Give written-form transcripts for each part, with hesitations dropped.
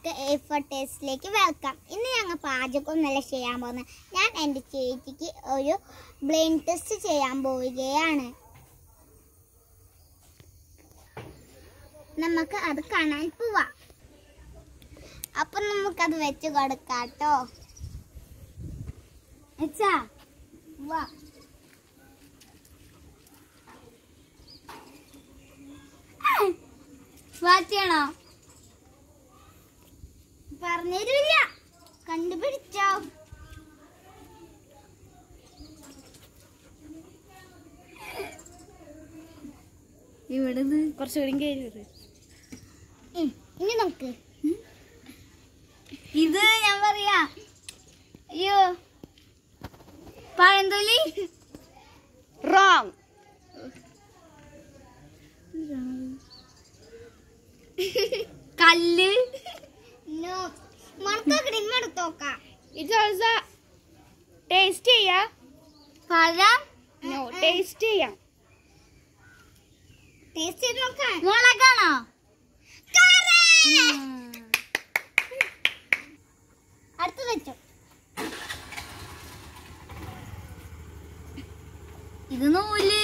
എല്ലാവർക്കും A4 ടേസ്റ്റിലേക്ക് welcome. ഇന്ന് ഞങ്ങൾ പാചകമൊന്നുമല്ല ചെയ്യാൻ പോകുന്നത്. ഞാൻ എൻ്റെ ചേച്ചിക്ക് ഒരു ബ്രെയിൻ ടെസ്റ്റ് ചെയ്യാൻ പോവുകയാണ്. നമുക്ക് അത് കാണാൻ പോവാം. അപ്പം നമുക്കത് വെച്ച് കൊടുക്കാം കേട്ടോ. വാ വാച്ചാണോ പറഞ്ഞില്ല, കണ്ടുപിടിച്ചോ? ഇവിടെ കുറച്ചുകൂടി കയറി. ഇനി നമുക്ക് ഇത് ഞാൻ പറയാ. അയ്യോ, പഴന്തൊലി റോങ്. കല്ല് എടുത്തോക്കാം. ടേസ്റ്റ് ചെയ്യാ. പഴം ടേസ്റ്റ് ചെയ്യാം. ടേസ്റ്റ് ചെയ്ത് നോക്കാം. മുളകാണോ? അടുത്ത് വെച്ചോ. ഇത് നൂല്.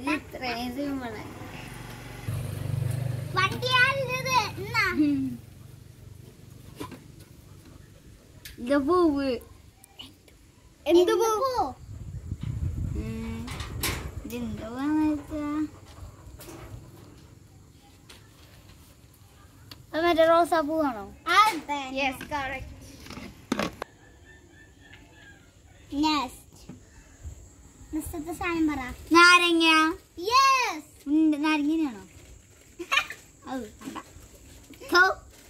ഇത് ഇത്രയും സിമ്പിളാ. ഇത് പൂവ്. എന്ത് പൂ? ഇതെന്തോന്ന് വെച്ചാ അത് മറ്റേ റോസാ പൂവാണോ? Yes, correct. നെക്സ്റ്റ് സാധനം പറ. നാരങ്ങ. യെസ്, നാരങ്ങനാണോ?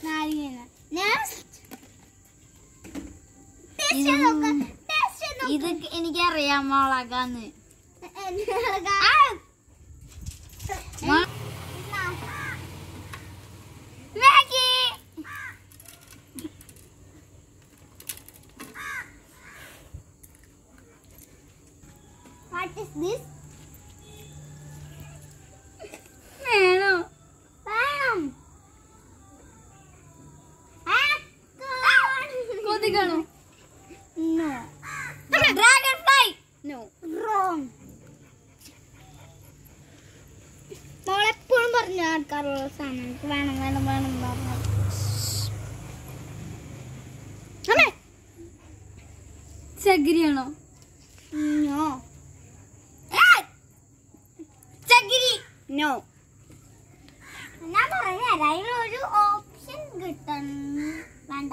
നാരങ്ങ. ഇത് എനിക്കറിയാം, മുളകാന്ന്. What is this? വേണോ? കൊതുകാണോ? No. Dragon fly. No. Wrong. മോളെപ്പോഴും പറഞ്ഞു ആൾക്കാരുള്ള സാധനം എനിക്ക് വേണം വേണം വേണം പറഞ്ഞു. ചകിരിയാണോ? No. ചകിരി. നോ. ഞാൻ പറഞ്ഞുതരാം, അതിലൊരു ഓപ്ഷൻ കിട്ടണം. വേണ്ട.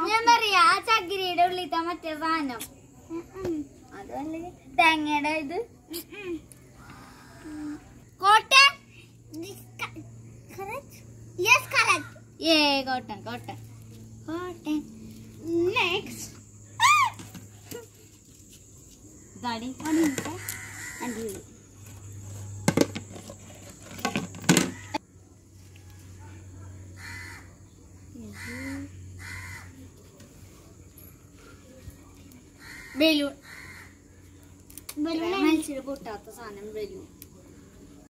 ഞാൻ പറയാ, ആ ചകിരിയുടെ ഉള്ളിത്ത മറ്റേ സാധനം അതല്ലേ തേങ്ങയുടെ ഇത്. കോട്ടൺ. Yes, correct. ഏ കോട്ടൺ കോട്ടൺ കോട്ടൺ. Next. ദാടി അടിപൊളി. ബലൂൺ. മത്സരം പൊട്ടാത്ത സാധനം ബലൂൺ.